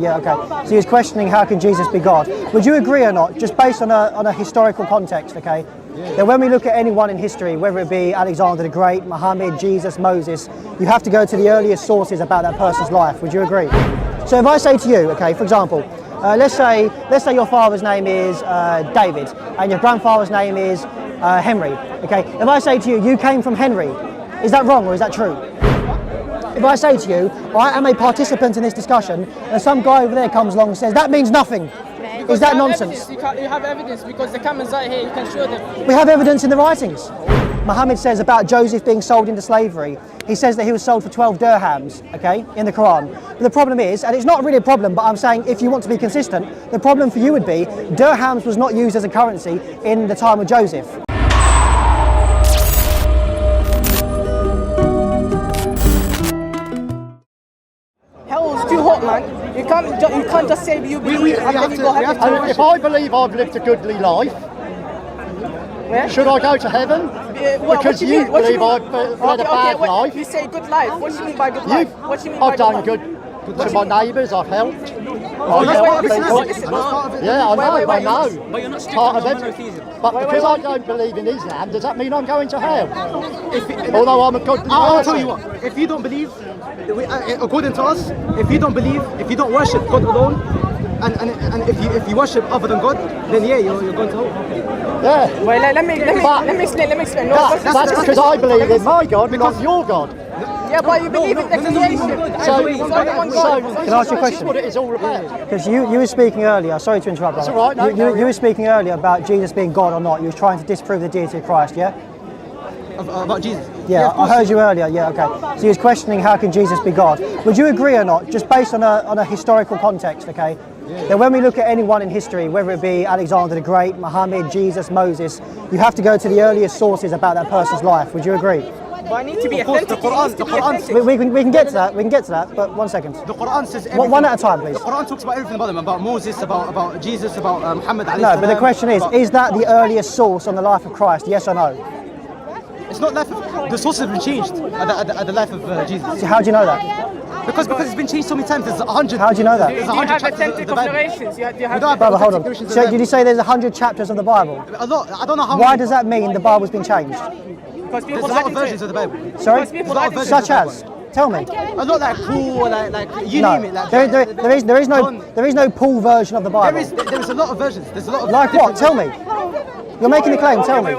Yeah, okay. So he was questioning how can Jesus be God. Would you agree or not, just based on a historical context, okay, that when we look at anyone in history, whether it be Alexander the Great, Muhammad, Jesus, Moses, you have to go to the earliest sources about that person's life. Would you agree? So if I say to you, okay, for example, let's say your father's name is David and your grandfather's name is Henry, okay? If I say to you, you came from Henry, is that wrong or is that true? If I say to you, I am a participant in this discussion, and some guy over there comes along and says, that means nothing. Is that nonsense? You have evidence because the camera's right here, you can show them. We have evidence in the writings. Muhammad says about Joseph being sold into slavery. He says that he was sold for 12 dirhams, okay, in the Quran. But the problem is, and it's not really a problem, but I'm saying if you want to be consistent, the problem for you would be dirhams was not used as a currency in the time of Joseph. Hell's too hot, man. You can't just say you believe and then you go heaven. If I believe I've lived a goodly life, should I go to heaven? Because you believe I've led a bad life. You say good life. What do you mean by good life? What do you mean by I've done good to my neighbours, I've helped. Yeah, I know. But you're not strict part on of it. monotheism. But because I don't believe in Islam, does that mean I'm going to hell? Although I'm a good I'll tell you what, if you don't believe, according to us, if you don't believe, if you don't worship God alone, and if you worship other than God, then yeah, you're going to hell. Yeah. Well, let me explain. No, that's because I believe in my God, not your God. Yeah, but you believe in the creation. So, can I ask you a question? This is what it is all about. Because you were speaking earlier, sorry to interrupt, brother. That's all right, no, you were speaking earlier about Jesus being God or not. You were trying to disprove the deity of Christ, yeah? About Jesus? Yeah, I heard you earlier, yeah, okay. So he was questioning how can Jesus be God. Would you agree or not, just based on a historical context, okay, that when we look at anyone in history, whether it be Alexander the Great, Muhammad, Jesus, Moses, you have to go to the earliest sources about that person's life. Would you agree? But I need to be authentic. The Qur'an. We can get to that, but 1 second. The Qur'an says everything. One at a time, please. The Qur'an talks about everything about them, about Moses, about Jesus, about Muhammad. No, but the question is that the earliest source on the life of Christ, yes or no? It's not life of, the sources have been changed at the life of Jesus. So how do you know that? Because it's been changed so many times. There's 100. How do you know that? Do you have authentic narrations? Brother, hold on. So did you say there's 100 chapters of the Bible? A lot. I don't know how. Why does that mean the Bible's been changed? Because There's a lot of versions of the Bible. Sorry? There's a lot of versions Such of the as? Bible. Tell me. A lot like Paul, like you No, name it. Like there is no Paul version of the Bible. There is a lot of versions. There's a lot of Like what? Tell me. You're making a claim. Tell me.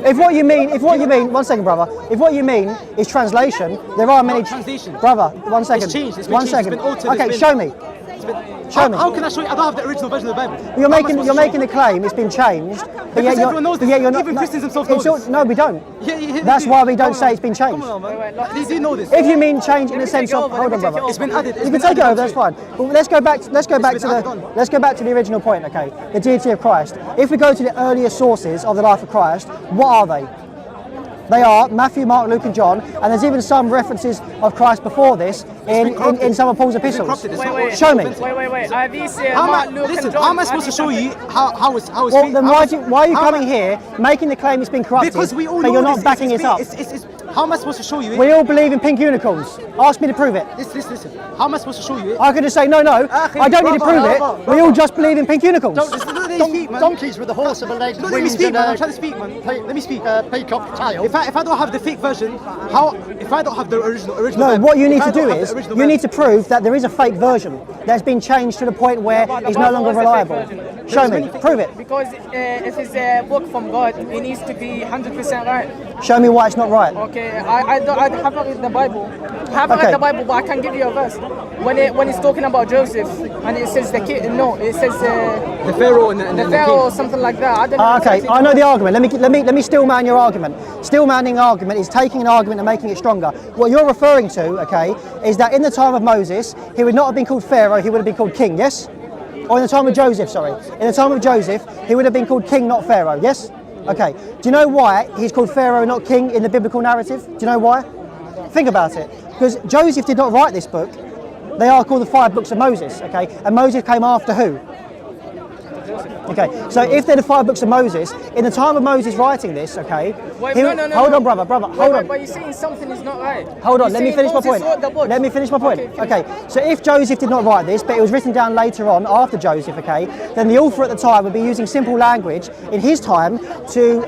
If what you mean, 1 second, brother. If what you mean is translation, there are many. Translation. Brother, 1 second. It's changed. It's been 1 changed. second. It's been altered. Okay, show me. Show me. How can I show you? I don't have the original version of the Bible. You're making the claim it's been changed. But Because everyone knows this. Even Christians themselves know this. No, we don't. Yeah, That's why we don't say it's been changed. Come on, man. They do know this. If you mean change in the sense of, hold on, brother. It's been added. You can take it over. That's fine. But let's go back to the original point. Okay, the deity of Christ. If we go to the earliest sources of the life of Christ, what are they? They are Matthew, Mark, Luke and John, and there's even some references of Christ before this in some of Paul's epistles. Show me. Wait. Are these Mark, Luke and John? How am I supposed to show you how it's Well, then why are you coming here making the claim it's been corrupted, Because we all but know you're not this, backing it up? How am I supposed to show you it? We all believe in pink unicorns. Ask me to prove it. Listen. How am I supposed to show you it? I could just say, no, I don't need to prove it. We all just believe in pink unicorns. Donkeys with a horse of a leg. Let me speak, man. I'm trying to speak, man. Let me speak. Peacock tail. If I don't have the fake version, if I don't have the original No, Bible, what you need if I to do don't have is, the original you need to Bible- prove that there is a fake version that's been changed to the point where it's no longer reliable. Show me, prove it. Because if it's a book from God, it needs to be 100% right. Show me why it's not right. Okay, I haven't read the Bible. I haven't read the Bible, but I can give you a verse. When it's talking about Joseph, and it says it says the Pharaoh and the Pharaoh or something like that. I don't know. Okay, I know the argument. Let me stillman your argument. Stillmanning argument is taking an argument and making it stronger. What you're referring to, okay, is that in the time of Moses, he would not have been called Pharaoh, he would have been called king, yes? Or in the time of Joseph, sorry. In the time of Joseph, he would have been called king, not Pharaoh, yes? Okay, do you know why he's called Pharaoh, not king, in the biblical narrative? Do you know why? Think about it. Because Joseph did not write this book. They are called the 5 books of Moses, okay? And Moses came after who? Okay, so if they're the 5 books of Moses, in the time of Moses writing this, okay, Wait, he- no. hold on, brother, hold on. But you're saying something is not right. Hold on, You're let me saying finish my Moses point. wrote the book. Let me finish my point. Okay, Okay, so if Joseph did not write this, but it was written down later on after Joseph, okay, then the author at the time would be using simple language in his time to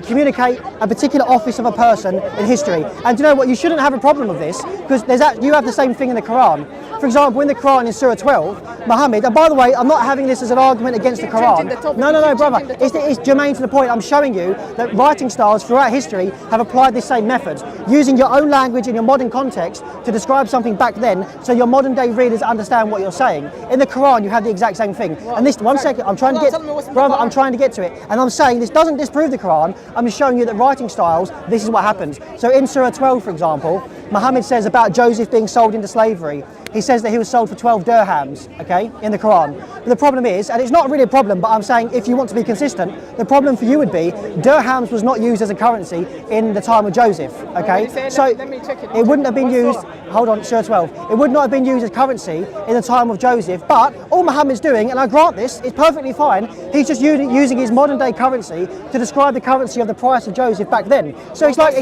communicate a particular office of a person in history. And do you know what? You shouldn't have a problem with this because you have the same thing in the Quran. For example, in the Quran in Surah 12, Muhammad, and by the way, I'm not having this as an argument against the Quran. No, brother, it's germane to the point. I'm showing you that writing styles throughout history have applied this same method, using your own language in your modern context to describe something back then so your modern day readers understand what you're saying. In the Quran, you have the exact same thing. And this, one second, I'm trying to get, brother, I'm trying to get to it. And I'm saying this doesn't disprove the Quran, I'm just showing you that writing styles, this is what happens. So in Surah 12, for example, Muhammad says about Joseph being sold into slavery. He says that he was sold for 12 dirhams, okay, in the Quran. But the problem is, and it's not really a problem, but I'm saying if you want to be consistent, the problem for you would be dirhams was not used as a currency in the time of Joseph, okay? So it wouldn't have been used, hold on, Surah 12, it would not have been used as currency in the time of Joseph, but all Muhammad's doing, and I grant this, it's perfectly fine, he's just using his modern day currency to describe the currency of the price of Joseph back then. So it's like,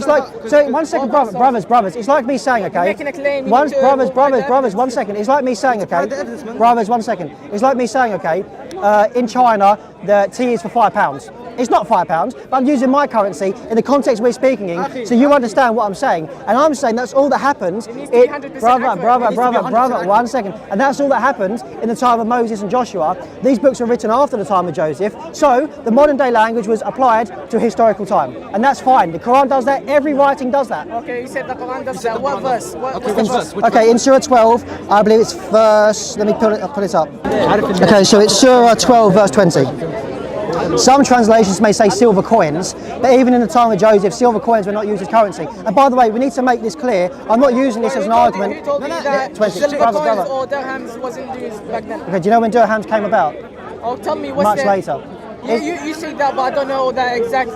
so one second, brothers, it's like me saying, okay, brothers, 1 second. It's like me saying, okay, brothers, 1 second. It's like me saying, okay, in China, the tea is for £5. It's not £5, but I'm using my currency in the context we're speaking in, so you understand what I'm saying. And I'm saying that's all that happens. Brother, 1 second. And that's all that happened in the time of Moses and Joshua. These books were written after the time of Joseph, so the modern day language was applied to historical time, and that's fine. The Quran does that. Every writing does that. Okay, you said the Quran does that. What verse? Okay, in Surah 12, I believe it's verse. Let me pull it up. Okay, so it's Surah 12, verse 20. Some translations may say silver coins, but even in the time of Joseph, silver coins were not used as currency. And by the way, we need to make this clear. I'm not using this as an argument. Who told you that silver coins or dirhams wasn't used back then? Okay, do you know when dirhams came about? Oh, tell me what's Much later. You say that, but I don't know that exact.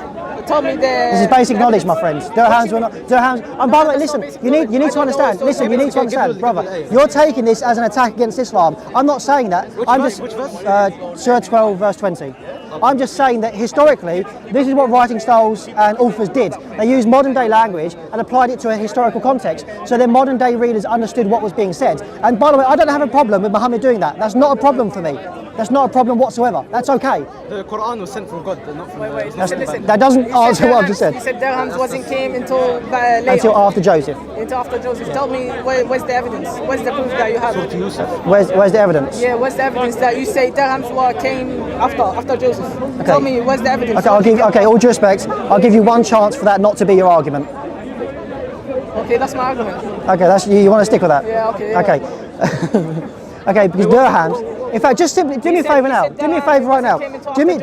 Tell me the. This is basic knowledge, my friends. Dirhams were not dirhams. And by the way, listen. You need to understand. Listen, you need to understand, brother. You're taking this as an attack against Islam. I'm not saying that. Which verse? Surah 12, verse 20. I'm just saying that historically, this is what writing styles and authors did. They used modern day language and applied it to a historical context, so their modern day readers understood what was being said. And by the way, I don't have a problem with Muhammad doing that. That's not a problem for me. That's not a problem whatsoever. That's okay. The Quran was sent from God, not from Listen. That doesn't answer what I've just said. You said dirhams wasn't came until later. Until after Joseph. Until after Joseph. Tell me where's the evidence? Where's the proof that you have? Where's the evidence? Yeah, where's the evidence that you say dirhams came after Joseph? Okay. Tell me where's the evidence? Okay, all due respect, I'll give you one chance for that not to be your argument. Okay, that's my argument. Okay, that's you want to stick with that? Yeah, okay. Yeah. Okay. Okay, because dirhams. In fact, just simply do me a favour now. Do me a favour right now. Do me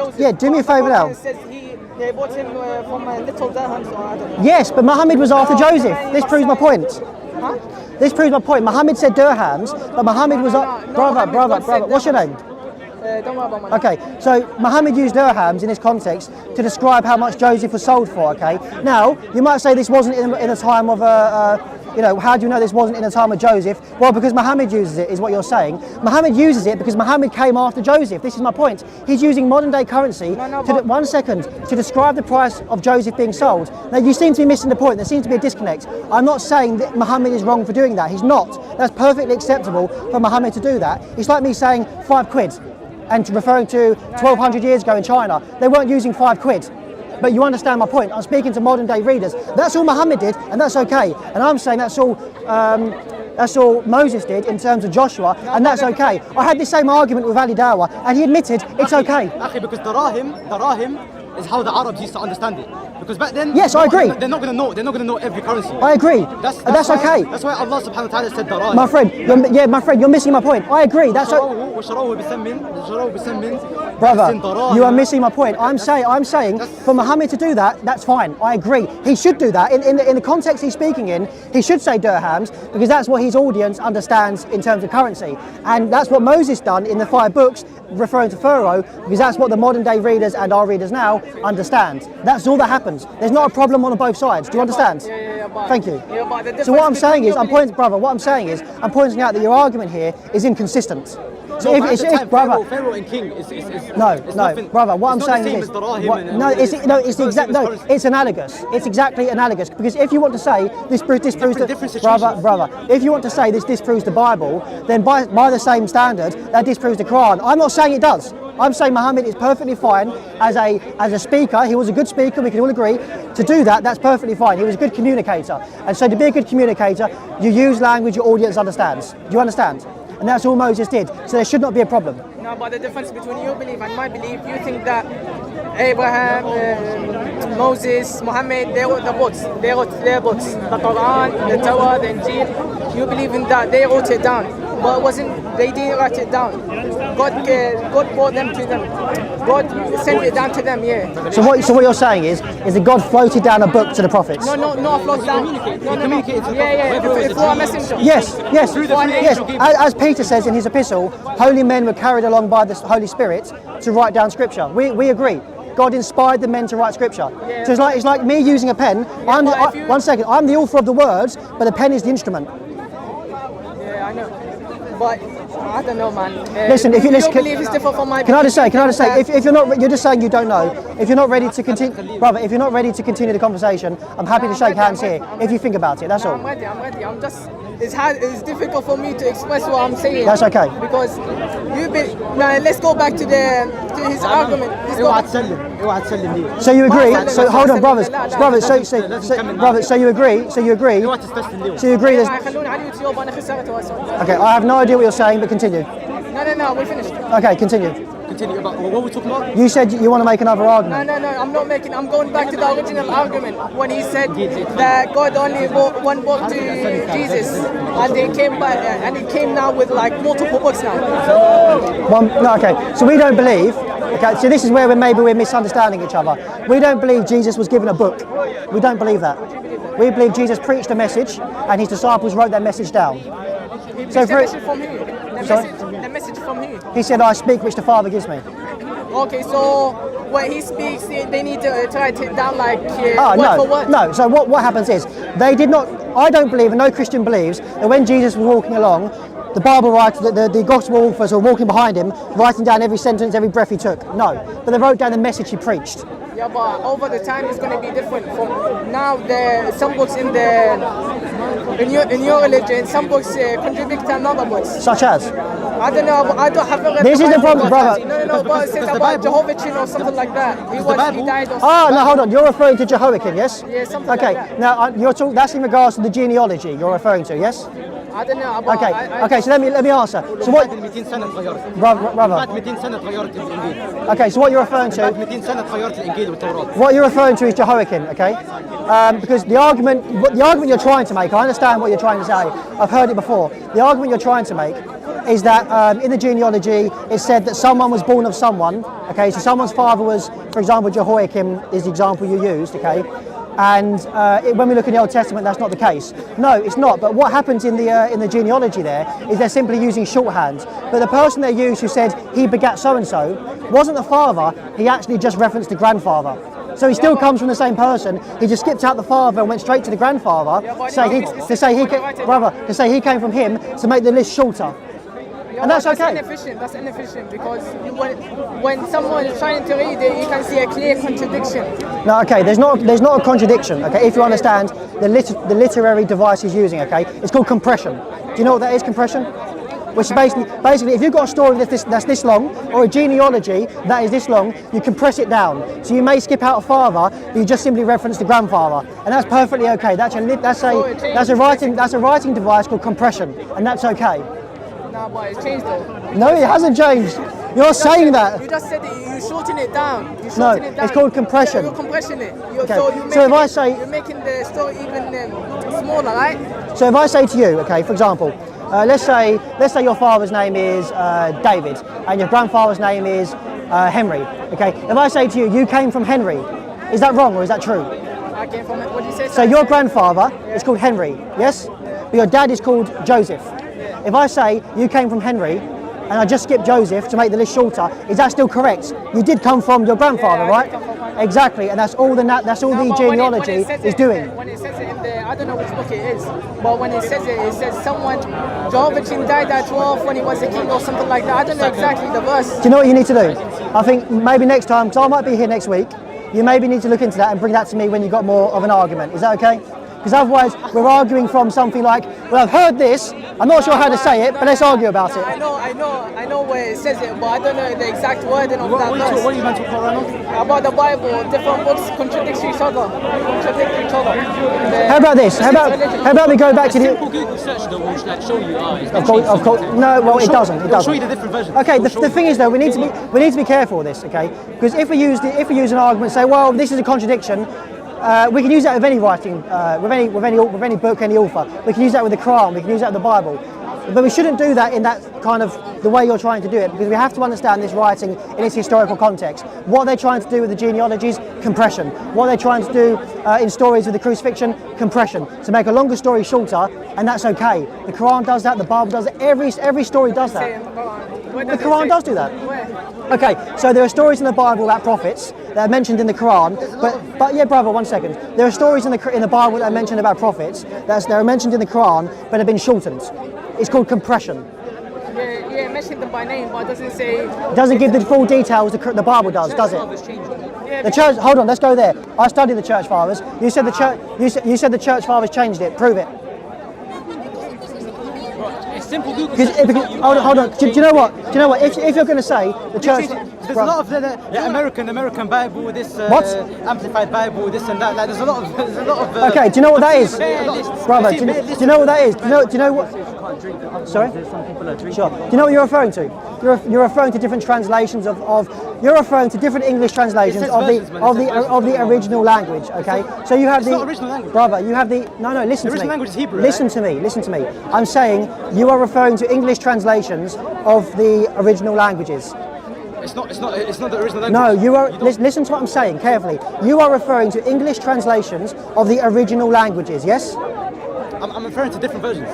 a favour now. They bought him from little dirhams, or I don't know. Yes, but Muhammad was after Joseph. This proves my point. Huh? This proves my point. Muhammad said dirhams, but Muhammad was brother. What's your name? Don't worry about money. Okay, so Muhammad used dirhams in this context to describe how much Joseph was sold for, okay? Now, you might say this wasn't in the time of, how do you know this wasn't in the time of Joseph? Well, because Muhammad uses it, is what you're saying. Muhammad uses it because Muhammad came after Joseph. This is my point. He's using modern day currency, 1 second, to describe the price of Joseph being sold. Now, you seem to be missing the point. There seems to be a disconnect. I'm not saying that Muhammad is wrong for doing that. He's not. That's perfectly acceptable for Muhammad to do that. It's like me saying £5. And referring to 1200 years ago in China, they weren't using £5. But you understand my point. I'm speaking to modern day readers. That's all Muhammad did, and that's okay. And I'm saying that's all Moses did in terms of Joshua, and that's okay. I had the same argument with Ali Dawah, and he admitted it's okay. Because darahim is how the Arabs used to understand it. Because back then, yes, I agree. They're not going to know every currency. I agree. That's okay. That's why Allah subhanahu wa ta'ala said darahim. My friend, you're missing my point. I agree. That's brother, you are missing my point. I'm saying for Muhammad to do that, that's fine. I agree. He should do that. In the context he's speaking in, he should say dirhams because that's what his audience understands in terms of currency. And that's what Moses done in the 5 books referring to Pharaoh, because that's what the modern day readers and our readers now understand. That's all that happens. There's not a problem on both sides. Do you understand? Thank you. So what I'm saying is, I'm pointing out that your argument here is inconsistent. So No, but at the time, brother, Pharaoh and king is no, it's no, nothing, brother. What I'm it's not saying the same is as Darahim what, and- no, it's the not the exact same no, as currency. it's analogous. It's exactly analogous because if you want to say this proves different brother, if you want to say this disproves the Bible, then by the same standard that disproves the Quran. I'm not saying it does. I'm saying Muhammad is perfectly fine as a speaker. He was a good speaker. We can all agree to do that. That's perfectly fine. He was a good communicator, and so to be a good communicator, you use language your audience understands. Do you understand? And that's all Moses did. So there should not be a problem. No, but the difference between your belief and my belief, you think that Abraham, Moses, Muhammad, they wrote the books. They wrote their books. The Quran, the Torah, the Injil. You believe in that. They wrote it down. But they didn't write it down. God brought them to them. God sent it down to them, yeah. So what you're saying is that God floated down a book to the prophets? No, not float down. No. Yeah. Through a messenger. Yes. As Peter says in his epistle, holy men were carried along by the Holy Spirit to write down scripture. We agree. God inspired the men to write scripture. Yeah, so it's like me using a pen. I'm the author of the words, but the pen is the instrument. Yeah, I know. But I don't know, man. Listen, if you listen, your belief is different from my can I belief. just say, if you're not, you're just saying you don't know. If you're not ready to continue, brother, if you're not ready to continue the conversation, I'm happy to shake hands here. If you think about it, that's all. I'm ready. I'm just. It's hard. It's difficult for me to express what I'm saying. That's okay. Because now let's go back to his argument. So you agree? So hold on, brothers. So you agree? So you agree? There's, okay, I have no idea what you're saying, but continue. No, we finished. Okay, continue. Continue about what we're talking about. You said you want to make another argument. No, I'm not making. I'm going back to the original argument when he said that God only brought one book to Jesus, and they came back, and he came now with like multiple books now. Okay. So we don't believe. Okay, so this is where we're misunderstanding each other. We don't believe Jesus was given a book. We don't believe that. We believe Jesus preached a message, and his disciples wrote that message down. So the message from who? The message from who? He said, "I speak which the Father gives me." Okay, so when he speaks, they need to write it down like word for word. No. So what happens is they did not. I don't believe, and no Christian believes, that when Jesus was walking along, the Bible writes that the gospel authors were walking behind him, writing down every sentence, every breath he took. No, but they wrote down the message he preached. Yeah, but over the time it's going to be different. From now, some books in your religion, some books contradict another books. Such as? I don't know. I don't have read. This is the problem, brother. No. But it says about Jehovah's or something like that. He died or something. No, hold on. You're referring to Jehoiakim, yes? Yeah, something like that. Okay. Now that's in regards to the genealogy you're referring to, yes? I don't know. About, Okay. So let me answer. So what? Brother. Okay. So what you're referring to? What you're referring to is Jehoiakim, okay? Because the argument you're trying to make, I understand what you're trying to say. I've heard it before. The argument you're trying to make is that in the genealogy it said that someone was born of someone. Okay, so someone's father was, for example, Jehoiakim is the example you used. Okay. And when we look in the Old Testament, that's not the case. No, it's not. But what happens in the genealogy there is they're simply using shorthand. But the person they used who said he begat so-and-so wasn't the father, he actually just referenced the grandfather. So he still comes from the same person. He just skipped out the father and went straight to the grandfather to say he came from him to make the list shorter. And that's okay. That's inefficient because when someone is trying to read it, you can see a clear contradiction. No, okay. There's not a contradiction. Okay, if you understand the literary device he's using. Okay, it's called compression. Do you know what that is? Compression, which is basically if you've got a story that's this long or a genealogy that is this long, you compress it down. So you may skip out a father, but you just simply reference the grandfather, and that's perfectly okay. That's a writing device called compression, and that's okay. No, but it's changed though. No, it hasn't changed. You're saying that. You just said it. You shorten it down. No, it's called compression. You're compressing it. Okay. So if I say, you're making the story even smaller, right? So if I say to you, okay, for example, let's say your father's name is David and your grandfather's name is Henry. Okay. If I say to you, you came from Henry, is that wrong or is that true? I came from. What did you say? So your grandfather is called Henry, yes? But your dad is called Joseph. If I say you came from Henry and I just skipped Joseph to make the list shorter, is that still correct? You did come from your grandfather, right? Exactly, and that's all the genealogy is doing. When it says it in the I don't know which book it is, but when it says someone, Jehovah died at 12 when he was a king or something like that. I don't know exactly the verse. Do you know what you need to do? I think maybe next time, because I might be here next week, you maybe need to look into that and bring that to me when you've got more of an argument. Is that okay? Because otherwise we're arguing from something like, well, I've heard this, I'm not sure how to say it, but let's argue about it. I know where it says it, but I don't know the exact wording of that verse. What are you meant to call About the Bible, different books contradict each other. How about this? How about we go back to the... Simple Google search though will like show you. Of course, no. Well, it doesn't. It'll show you the different versions. Okay. The thing is, though, we need to be careful with this. Okay, because if we use an argument, say, well, this is a contradiction. We can use that with any writing, with any book, any author. We can use that with the Qur'an. We can use that with the Bible. But we shouldn't do that in that kind of the way you're trying to do it, because we have to understand this writing in its historical context. What they're trying to do with the genealogies, compression. What they're trying to do in stories with the crucifixion, compression. To make a longer story shorter, and that's okay. The Quran does that. The Bible does it. Every story does that. The Quran does do that. Okay, so there are stories in the Bible about prophets that are mentioned in the Quran, but yeah, brother, 1 second. There are stories in the Bible that are mentioned about prophets that are mentioned in the Quran, but have been shortened. It's called compression. Yeah, mentioned them by name, but it doesn't say. It doesn't give the full details the Bible does it? The church. Hold on, let's go there. I studied the church fathers. You said the church. You said the church fathers changed it. Prove it. Simple Google. Hold on. Do you know what? If you're going to say the church, there's a lot of the American Bible, this amplified Bible, this and that. Like there's a lot of. Okay. Do you know what that is, brother? Do you know what that is? Do you know what? Sorry. Sure. Do you know what you're referring to? You're referring to different translations you're referring to different English translations of the original language. Okay. So you have It's not original language. Brother, you have the no. Listen to me. The original language is Hebrew. Listen to me. I'm saying you are referring to English translations of the original languages. It's not the original language. No, you are. Listen to what I'm saying carefully. You are referring to English translations of the original languages. Yes. I'm referring to different versions.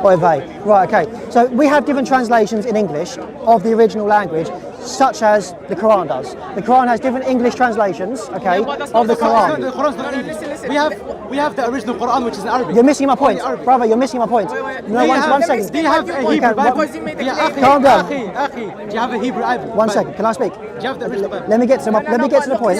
Right, okay. So we have different translations in English of the original language, such as the Quran does. The Quran has different English translations, okay, of the Quran. The Quran's not English. We have the original Quran, which is in Arabic. You're missing my point, brother. You're missing my point. No, one second. Do you have a Hebrew Bible? Calm down. Do you have a Hebrew Bible? 1 second. Can I speak? Do you have the original Bible? Let me get to the point.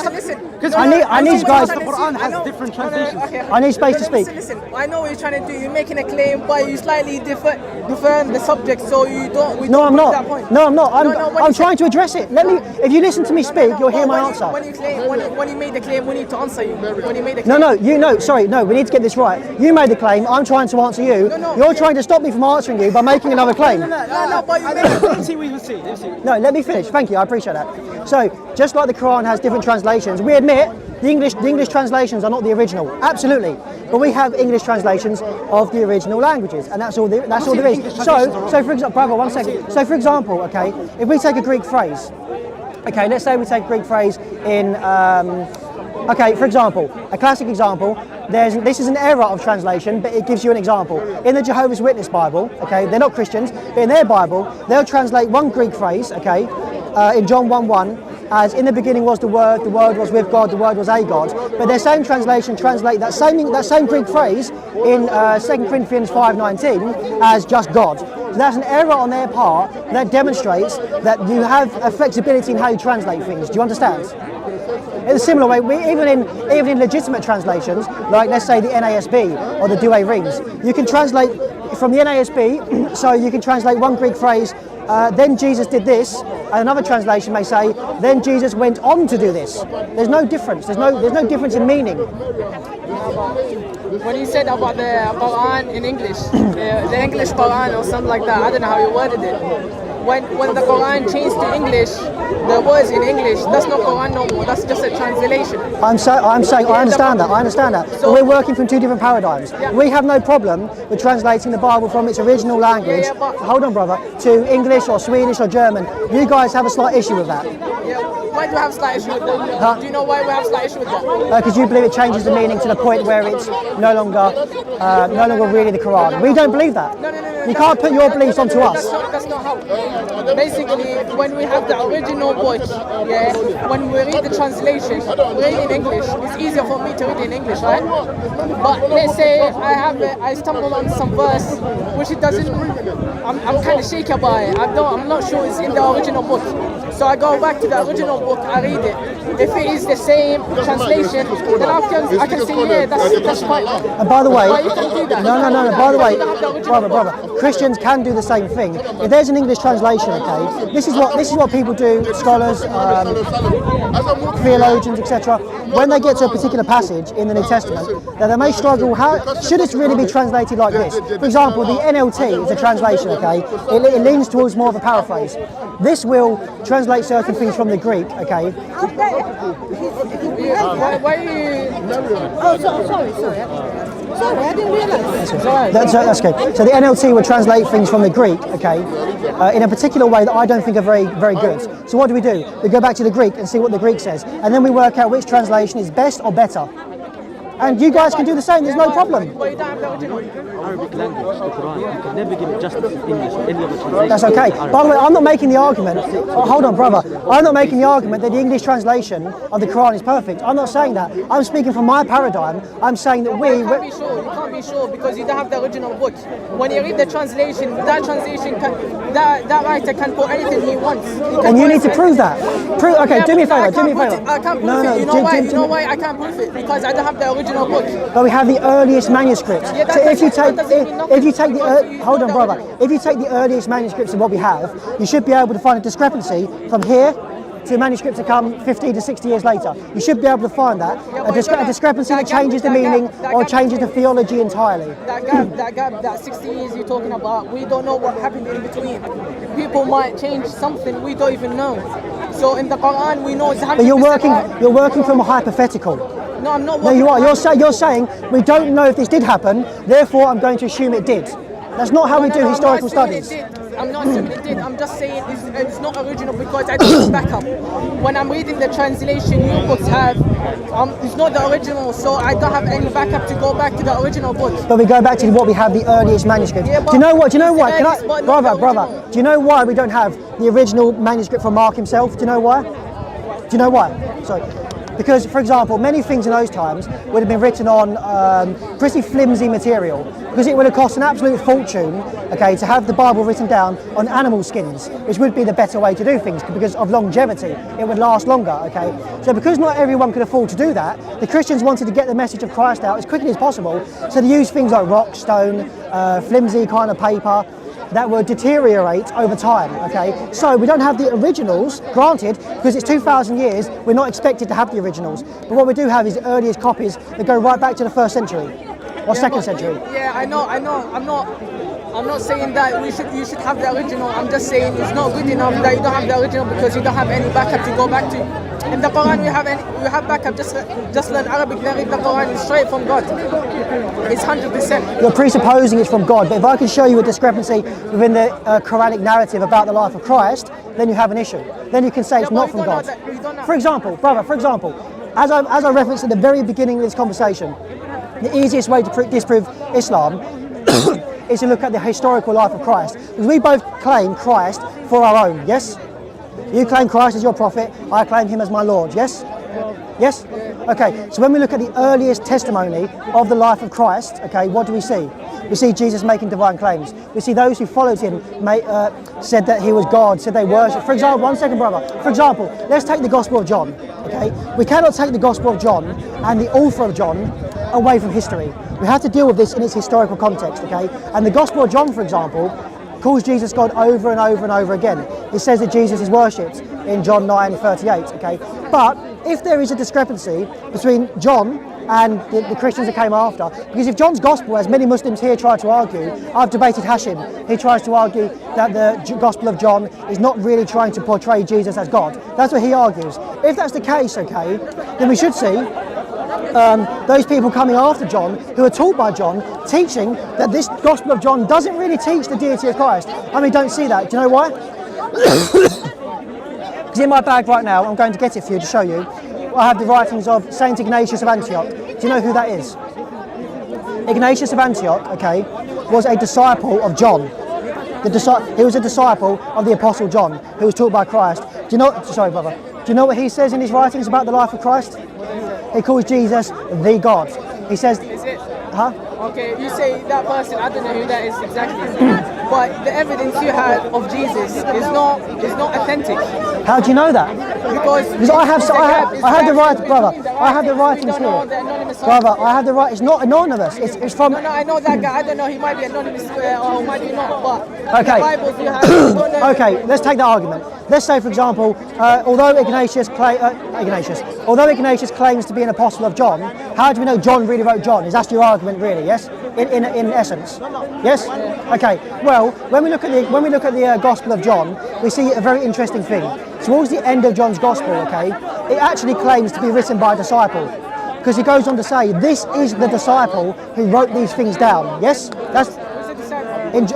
Because I need guys. The Quran has different translations. I need space to speak. Listen, I know what you're trying to do. You're making a claim, but you slightly differ the subject, so you don't. No, I'm not. No, I'm not. I'm trying to address it. If you listen to me speak, you'll hear my answer. When you made the claim, we need to answer you. When you made the claim. No, we need to get this right. You made the claim, I'm trying to answer you. You're trying to stop me from answering you by making another claim. No, but you made it. Let's see what you see. No, let me finish. Thank you, I appreciate that. So, just like the Quran has different translations, we admit the English translations are not the original. Absolutely. But we have English translations of the original languages, and that's all there is. So for example, brother, 1 second. So for example, okay, if we take a Greek phrase, okay, let's say we take a Greek phrase in, okay, for example, a classic example, this is an error of translation, but it gives you an example. In the Jehovah's Witness Bible, okay, they're not Christians, but in their Bible, they'll translate one Greek phrase, okay, in John 1:1, as in the beginning was the Word was with God, the Word was a God. But their same translation translate that same Greek phrase in 2 Corinthians 5:19 as just God. So that's an error on their part that demonstrates that you have a flexibility in how you translate things. Do you understand? In a similar way, even in legitimate translations, like let's say the NASB or the Douay Rheims, you can translate from the NASB, so you can translate one Greek phrase, then Jesus did this, and another translation may say, then Jesus went on to do this. There's no difference. There's no difference in meaning. When you said about the Quran in English, the English Quran or something like that, I don't know how you worded it. When the Quran changed to English, the words in English, that's not Quran no more, that's just a translation. I'm saying, I understand that. So, but we're working from two different paradigms. Yeah. We have no problem with translating the Bible from its original language, hold on brother, to English or Swedish or German. You guys have a slight issue with that. Yeah. Why do we have slight issue with that? Do you know why we have slight issue with that? Because you believe it changes the meaning to the point where it's no longer really the Quran. We don't believe that. No. You can't put your beliefs onto us. That's not how. Basically, when we have the original book, yeah, when we read the translation, we read in English. It's easier for me to read in English, right? But let's say I stumble on some verse which it doesn't. I'm kind of shaky about it. I'm not sure it's in the original book. So I go back to the original book, I read it. If it is the same translation, then I can say, yeah, that's fine. And by the way, But you can do that. no. By the way, You don't have the original brother, Christians can do the same thing. If there's an English translation, okay, this is what people do. Scholars, theologians, etc. When they get to a particular passage in the New Testament, then they may struggle. How should it really be translated like this? For example, the NLT is a translation. Okay, it leans towards more of a paraphrase. This will translate certain things from the Greek. Okay. Why are you... Oh, sorry, I didn't realise. That's okay. So the NLT would translate things from the Greek, okay, in a particular way that I don't think are very, very good. So what do? We go back to the Greek and see what the Greek says, and then we work out which translation is best or better. And you guys can do the same, there's no problem. But you don't have the original. Arabic language, the Quran, you can never give it justice in English or any other translation. That's okay. By the way, I'm not making the argument, hold on brother, I'm not making the argument that the English translation of the Quran is perfect. I'm not saying that. I'm speaking from my paradigm. I'm saying that You can't be sure because you don't have the original book. When you read the translation, that writer can put anything he wants. And you need to prove that. Okay, do me a favour, I can't prove it. You know why I can't prove it? Because I don't have the original book. But we have the earliest manuscripts. Yeah, So if you take the hold on brother, if you take the earliest manuscripts of what we have, you should be able to find a discrepancy from here to manuscripts that come 50 to 60 years later. You should be able to find that. A discrepancy that changes the meaning or changes the theology entirely. That gap, that 60 years you're talking about, we don't know what happened in between. People might change something we don't even know. So in the Quran we know exactly. But you're working from a hypothetical. No, I'm not. No, you are. You're saying we don't know if this did happen, therefore I'm going to assume it did. That's not how we do historical studies. I'm not saying it did. I'm just saying it's not original because I don't back up. When I'm reading the translation you books have, it's not the original, so I don't have any backup to go back to the original book. But we go back to what we have, the earliest manuscript. Yeah, do you know what? brother, Do you know why we don't have the original manuscript from Mark himself? Do you know why? Sorry. Because, for example, many things in those times would have been written on pretty flimsy material, because it would have cost an absolute fortune, okay, to have the Bible written down on animal skins, which would be the better way to do things because of longevity. It would last longer, okay. So because not everyone could afford to do that, the Christians wanted to get the message of Christ out as quickly as possible, so they used things like rock, stone, flimsy kind of paper, that would deteriorate over time, okay? So we don't have the originals, granted, because it's 2,000 years, we're not expected to have the originals. But what we do have is the earliest copies that go right back to the 1st century, or 2nd century. Yeah, I know. I'm not saying that you should have the original. I'm just saying it's not good enough that you don't have the original because you don't have any backup to go back to. In the Quran, we have backup. Just learn Arabic. Then read the Quran straight from God. It's 100%. You're presupposing it's from God, but if I can show you a discrepancy within the Quranic narrative about the life of Christ, then you have an issue. Then you can say it's not from God. For example, as I referenced at the very beginning of this conversation, the easiest way to disprove Islam is to look at the historical life of Christ. Because we both claim Christ for our own, yes? You claim Christ as your prophet, I claim him as my Lord, yes? Yes? Okay, so when we look at the earliest testimony of the life of Christ, okay, what do we see? We see Jesus making divine claims. We see those who followed him said that he was God, said they worshipped. For example, one second brother, for example, let's take the Gospel of John, okay? We cannot take the Gospel of John and the author of John away from history. We have to deal with this in its historical context, okay? And the Gospel of John, for example, calls Jesus God over and over and over again. It says that Jesus is worshipped in John 9:38, okay? But if there is a discrepancy between John and the Christians that came after, because if John's gospel, as many Muslims here try to argue, I've debated Hashim, he tries to argue that the Gospel of John is not really trying to portray Jesus as God. That's what he argues. If that's the case, okay, then we should see those people coming after John, who are taught by John, teaching that this Gospel of John doesn't really teach the deity of Christ. I mean, don't see that. Do you know why? It's in my bag right now. I'm going to get it for you to show you. I have the writings of Saint Ignatius of Antioch. Do you know who that is? Ignatius of Antioch, okay, was a disciple of John. He was a disciple of the Apostle John, who was taught by Christ. Do you know? Sorry, brother. Do you know what he says in his writings about the life of Christ? He calls Jesus the God. He says, Is it? huh? Okay, you say that person, I don't know who that is exactly. But the evidence you had of Jesus is not authentic. How do you know that? Because I have the right, brother. I have the writings here, brother. I have the right. It's not anonymous. It's from. No, I know that guy. I don't know. He might be anonymous or might be not. But Okay. the Bibles you have. Okay, let's take that argument. Let's say, for example, although Ignatius claims to be an apostle of John, how do we know John really wrote John? Is that your argument, really? Yes, in essence. Yes. Okay. Well, when we look at the Gospel of John, we see a very interesting thing. Towards the end of John's Gospel, okay, it actually claims to be written by a disciple, because he goes on to say, "This is the disciple who wrote these things down." Yes,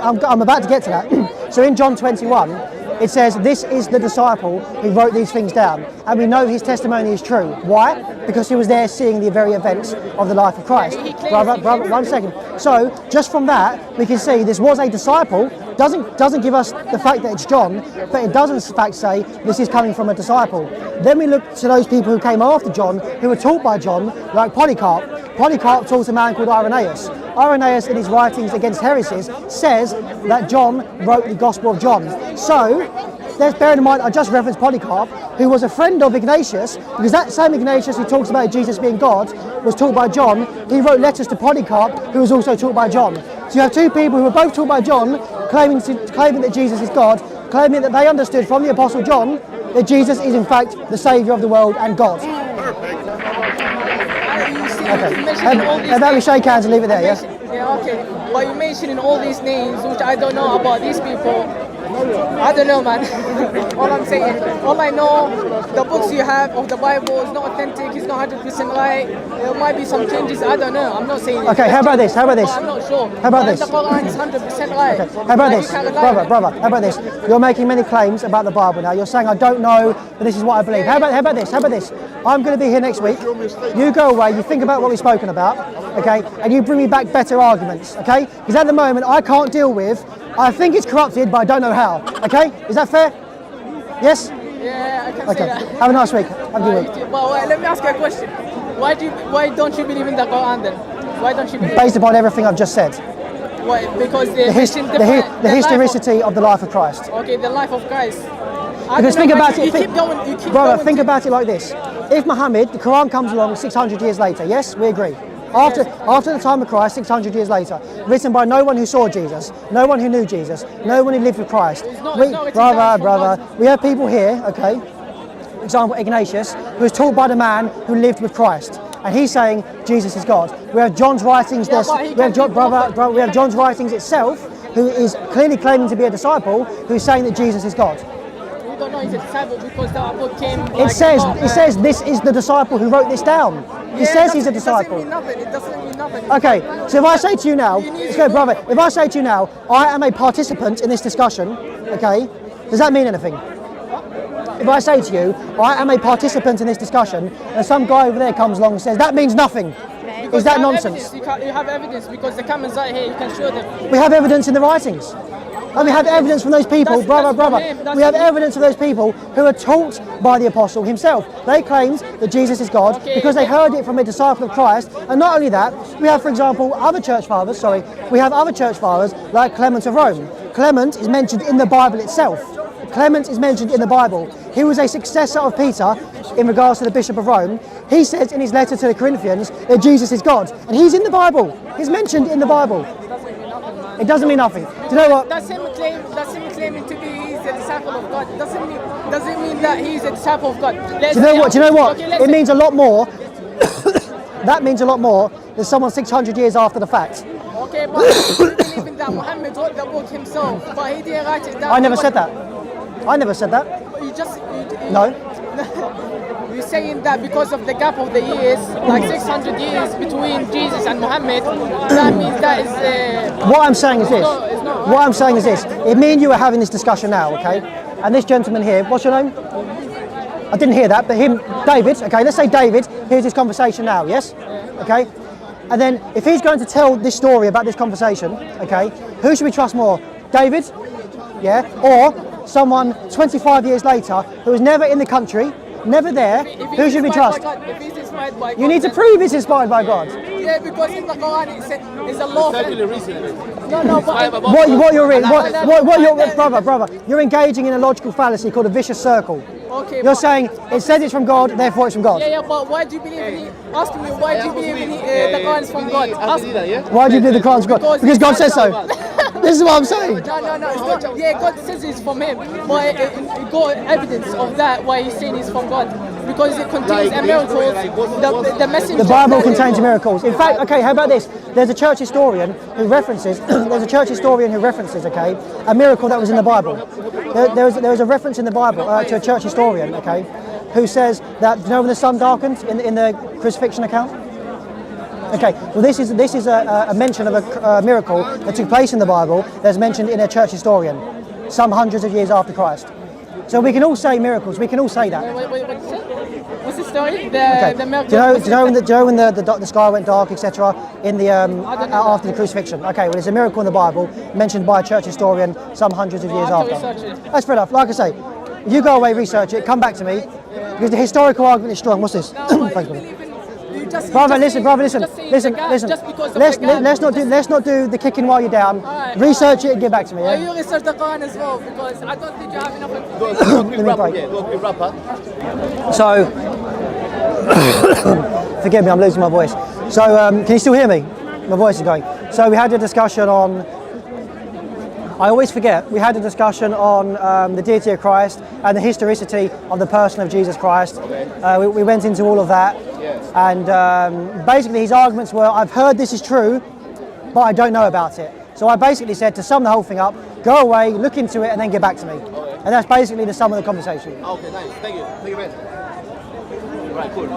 I'm about to get to that. So in John 21, it says, "This is the disciple who wrote these things down," and we know his testimony is true. Why? Because he was there seeing the very events of the life of Christ. Brother, 1 second. So just from that, we can see this was a disciple. Doesn't give us the fact that it's John, but it does in fact say this is coming from a disciple. Then we look to those people who came after John, who were taught by John, like Polycarp. Polycarp taught a man called Irenaeus. Irenaeus, in his writings against heresies, says that John wrote the Gospel of John. So, let's bear in mind, I just referenced Polycarp, who was a friend of Ignatius, because that same Ignatius who talks about Jesus being God was taught by John. He wrote letters to Polycarp, who was also taught by John. So you have two people who were both taught by John, claiming that Jesus is God, claiming that they understood from the Apostle John that Jesus is in fact the Saviour of the world and God. Okay. How about we shake hands and leave it there, yes? Yeah, okay. But you're mentioning all these names, which I don't know about these people. I don't know, man. All I'm saying, all I know, the books you have of the Bible is not authentic, it's not 100% right. There might be some changes, I don't know. I'm not saying. Okay, how about this? I'm not sure. How about this? The Quran is 100% right. Okay. How about this? Brother, how about this? You're making many claims about the Bible now. You're saying, I don't know, but this is what I believe. How about this? I'm going to be here next week. You go away, you think about what we've spoken about, okay? And you bring me back better arguments, okay? Because at the moment, I can't deal with, I think it's corrupted, but I don't know how, okay? Is that fair? Yes? Yeah, I can say that. Have a nice week. Have a good week. Well, let me ask you a question. Why don't you believe in the Quran then? Why don't you believe? Based upon everything I've just said. Why? Because the historicity of the life of Christ. Okay, the life of Christ. Because think about it. Brother, think about it like this. If Muhammad, the Quran comes along 600 years later, yes, we agree. After the time of Christ, 600 years later, written by no one who saw Jesus, no one who knew Jesus, no one who lived with Christ. Brother, we have people here, okay, for example, Ignatius, who was taught by the man who lived with Christ. And he's saying Jesus is God. We have John's writings, we have John's writings itself, who is clearly claiming to be a disciple, who is saying that Jesus is God. We don't know he's a disciple because the book came. It says this is the disciple who wrote this down. He says he's a disciple. It doesn't mean nothing. Okay, so if I say to you now, brother, if I say to you now, I am a participant in this discussion, okay, does that mean anything? If I say to you, I am a participant in this discussion, and some guy over there comes along and says, that means nothing. Is that nonsense? You have evidence because the comments right here, you can show them. We have evidence in the writings. And we have evidence from those people, brother. We have evidence of those people who are taught by the apostle himself. They claimed that Jesus is God because they heard it from a disciple of Christ. And not only that, we have, for example, other church fathers like Clement of Rome. Clement is mentioned in the Bible itself. Clement is mentioned in the Bible. He was a successor of Peter in regards to the Bishop of Rome. He says in his letter to the Corinthians that Jesus is God. And he's in the Bible. He's mentioned in the Bible. It doesn't mean nothing. Do you know what? That's him claiming to be he's a disciple of God. Doesn't mean that he's a disciple of God. Do you know what? Okay, it means a lot more. That means a lot more than someone 600 years after the fact. Okay, but you believe in that Muhammad wrote the book himself, but he didn't write it down. I never said that. No. You're saying that because of the gap of the years, like 600 years between Jesus and Muhammad, that means that is... What I'm saying is this. What I'm saying is this. If me and you are having this discussion now, okay, and this gentleman here, what's your name? I didn't hear that, but David, okay, let's say David hears this conversation now, yes? Okay? And then if he's going to tell this story about this conversation, okay, who should we trust more? David? Yeah? Or someone 25 years later who was never in the country, never there, who should we trust? If he's inspired by God, You need to prove it's inspired by God. Yeah, because in the Quran it's a law. No, but What you're in, what you're, brother, you're engaging in a logical fallacy called a vicious circle. okay. You're saying it says it's from God, therefore it's from God. Yeah, but why do you believe in it? Ask me, why do you believe in the Quran is from God? Ask me. Why do you believe the Quran's from God? Because God says so. This is what I'm saying. No, it's not. Yeah, God says it's from Him, but it got evidence of that why He's saying it's from God, because it contains a miracle. The messenger. The Bible contains miracles. In fact, okay, how about this? There's a church historian who references. Okay, a miracle that was in the Bible. There was a reference in the Bible to a church historian, okay, who says that, you know, when the sun darkened in the crucifixion account. Okay, well this is a mention of a miracle that took place in the Bible that's mentioned in a church historian, some hundreds of years after Christ. So we can all say miracles. We can all say that. Wait, what's the story? Okay. The miracle. Do you know when the sky went dark, etc. In the after the crucifixion? Okay, well, it's a miracle in the Bible mentioned by a church historian some hundreds of years after. That's fair enough. Like I say, you go away, research it, come back to me, because the historical argument is strong. What's this? Thanks, brother. Brother, listen. Let's not do the kicking while you're down. Research it and get back to me. Well, Yeah? you research the Quran as well, because I don't think you have enough information. So, forgive me, I'm losing my voice. So, can you still hear me? My voice is going. So we had a discussion on, I always forget, we had a discussion on the deity of Christ and the historicity of the person of Jesus Christ. We went into all of that. And basically his arguments were, I've heard this is true, but I don't know about it. So I basically said, to sum the whole thing up, go away, look into it, and then get back to me. And that's basically the sum of the conversation. Okay, nice. Thank you. Thank you, man. Right, cool.